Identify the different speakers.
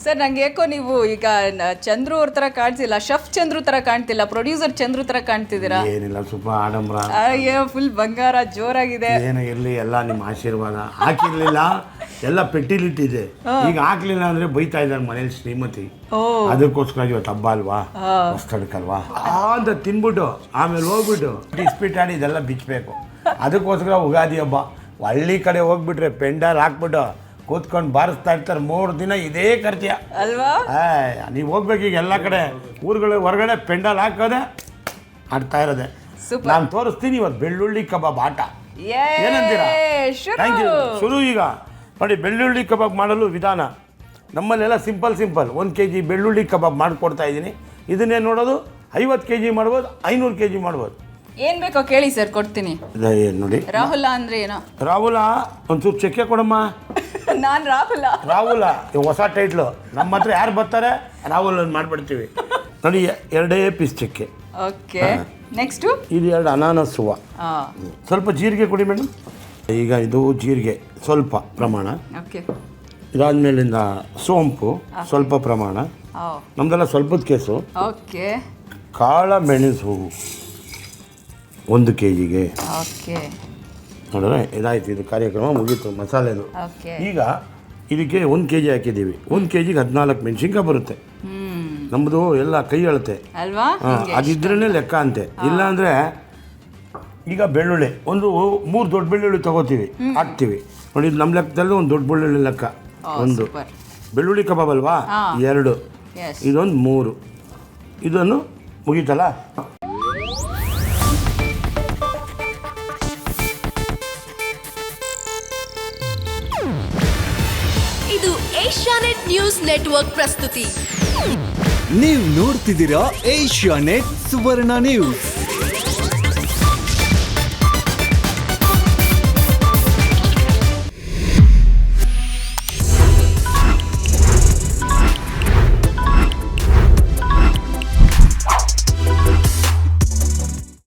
Speaker 1: Sir ನಂಗೆ ಯಾಕೋ ನೀವು ಈಗ ಚಂದ್ರು ಅವ್ರ ತರ ಕಾಣ್ತಿಲ್ಲ, ಶಫ್ ಚಂದ್ರು ತರ ಕಾಣ್ತಿಲ್ಲ, ಪ್ರೊಡ್ಯೂಸರ್ ಚಂದ್ರು ತರ ಕಾಣ್ತಿದ್ದೀರಾ.
Speaker 2: ಏನಿಲ್ಲ, ಸ್ವಲ್ಪ ಆಡಂಬರ,
Speaker 1: ಫುಲ್ ಬಂಗಾರ ಜೋರಾಗಿದೆ.
Speaker 2: ಏನು ಇರಲಿ, ಎಲ್ಲ ನಿಮ್ಮ ಆಶೀರ್ವಾದ. ಹಾಕಿರ್ಲಿಲ್ಲ, ಎಲ್ಲ ಪೆಟ್ಟಿಲಿಟ್ಟಿದೆ. ಈಗ ಹಾಕ್ಲಿಲ್ಲ ಅಂದ್ರೆ ಬೈತಾ ಇದ್ದಾರೆ ಮನೇಲಿ ಶ್ರೀಮತಿ. ಅದಕ್ಕೋಸ್ಕರ ಇವತ್ತು ಹಬ್ಬ ಅಲ್ವಾ, ಹೊಸ್ತಡ್ಕಲ್ವಾ ಅಂತ ತಿನ್ಬಿಟ್ಟು ಆಮೇಲೆ ಹೋಗ್ಬಿಟ್ಟು ಇಸ್ಪಿಟ್ ಆಡಿ ಇದೆಲ್ಲ ಬಿಚ್ಚಬೇಕು. ಅದಕ್ಕೋಸ್ಕರ ಯುಗಾದಿ ಹಬ್ಬ ಹಳ್ಳಿ ಕಡೆ ಹೋಗ್ಬಿಟ್ರೆ ಪೆಂಡಾಲ್ ಹಾಕ್ಬಿಟ್ಟು ಕೂತ್ಕೊಂಡು ಬಾರಿಸ್ತಾ ಇರ್ತಾರೆ 3 ದಿನ. ಇದೇ ಖರ್ಚಿಯ
Speaker 1: ಅಲ್ವಾ?
Speaker 2: ನೀವು ಹೋಗ್ಬೇಕು ಈಗ ಎಲ್ಲ ಕಡೆ ಊರುಗಳ ಹೊರಗಡೆ ಪೆಂಡಾಲ್ ಹಾಕೋದೆ ಆಡ್ತಾ ಇರೋದೆ. ನಾನು ತೋರಿಸ್ತೀನಿ ಇವತ್ತು ಬೆಳ್ಳುಳ್ಳಿ ಕಬಾಬ್ ಆಟ. ಏನಂತೀರಾ? Thank you. ಶುರು ಈಗ ನೋಡಿ, ಬೆಳ್ಳುಳ್ಳಿ ಕಬಾಬ್ ಮಾಡಲು ವಿಧಾನ ನಮ್ಮಲ್ಲೆಲ್ಲ ಸಿಂಪಲ್ 1 kg ಬೆಳ್ಳುಳ್ಳಿ ಕಬಾಬ್ ಮಾಡಿಕೊಡ್ತಾ ಇದ್ದೀನಿ. ಇದನ್ನೇ ನೋಡೋದು 50 kg ಮಾಡ್ಬೋದು, 500 kg ಮಾಡ್ಬೋದು.
Speaker 1: ಏನ್ ಬೇಕೋ ಕೇಳಿ ಸರ್, ಕೊಡ್ತೀನಿ.
Speaker 2: ನೋಡಿ,
Speaker 1: ರಾಹುಲ ಅಂದ್ರೆ ಏನೋ?
Speaker 2: ರಾಹುಲ ಒಂಚೂರು ಚೆಕ್ಕೆ ಕೊಡಮ್ಮ.
Speaker 1: ನಾನ್ ರಾಹುಲ
Speaker 2: ಹೊಸ ಟೈಟ್ಲು. ನಮ್ಮ ಹತ್ರ ಯಾರು ಬರ್ತಾರೆ ರಾಹುಲ್ ಅಂತ ಮಾಡ್ಬಿಡ್ತೀವಿ. ನೋಡಿ, 2 ಪೀಸ್ ಚೆಕ್ಕೆ.
Speaker 1: ಓಕೆ, ನೆಕ್ಸ್ಟ್
Speaker 2: ಇದು 2 ಅನಾನಸ್ ಹೂವು. ಸ್ವಲ್ಪ ಜೀರಿಗೆ ಕೊಡಿ ಮೇಡಮ್. ಈಗ ಇದು ಜೀರಿಗೆ ಸ್ವಲ್ಪ ಪ್ರಮಾಣ.
Speaker 1: ಓಕೆ,
Speaker 2: ಇದಾದ್ಮೇಲಿಂದ ಸೋಂಪು ಸ್ವಲ್ಪ ಪ್ರಮಾಣ. ನಮ್ದೆಲ್ಲ ಸ್ವಲ್ಪದ ಕೇಸು.
Speaker 1: ಓಕೆ,
Speaker 2: ಕಾಳ ಮೆಣಸು 1 kgಗೆ.
Speaker 1: ಓಕೆ,
Speaker 2: ನೋಡಿದ್ರೆ ಇದಾಯ್ತು. ಇದು ಕಾರ್ಯಕ್ರಮ ಮುಗೀತು ಮಸಾಲೆದು. ಈಗ ಇದಕ್ಕೆ 1 kg ಹಾಕಿದ್ದೀವಿ. 1 kgಗೆ 14 ಮೆಣಸಿನ್ಕಾಯಿ ಬರುತ್ತೆ. ನಮ್ಮದು ಎಲ್ಲ ಕೈ ಅಳತೆ
Speaker 1: ಅಲ್ವಾ?
Speaker 2: ಅದಿದ್ರೇ ಲೆಕ್ಕ ಅಂತೆ. ಇಲ್ಲಾಂದರೆ ಈಗ ಬೆಳ್ಳುಳ್ಳಿ 3 ದೊಡ್ಡ ಬೆಳ್ಳುಳ್ಳಿ ತೊಗೋತೀವಿ, ಹಾಕ್ತೀವಿ. ನೋಡಿ, ನಮ್ಮ ಲೆಕ್ಕದಲ್ಲಿ 1 ದೊಡ್ಡ ಬೆಳ್ಳುಳ್ಳಿ ಲೆಕ್ಕ. 1 ಬೆಳ್ಳುಳ್ಳಿ ಕಬಾಬ್ ಅಲ್ವಾ, 2 ಇದೊಂದು 3. ಇದನ್ನು ಮುಗೀತಲ್ಲ.
Speaker 3: ಇದು ಏಷ್ಯಾನೆಟ್ ನ್ಯೂಸ್ ನೆಟ್ವರ್ಕ್ ಪ್ರಸ್ತುತಿ.
Speaker 4: ನೀವು ನೋಡ್ತಿದ್ದೀರಾ ಏಷ್ಯಾನೆಟ್ ಸುವರ್ಣ ನ್ಯೂಸ್.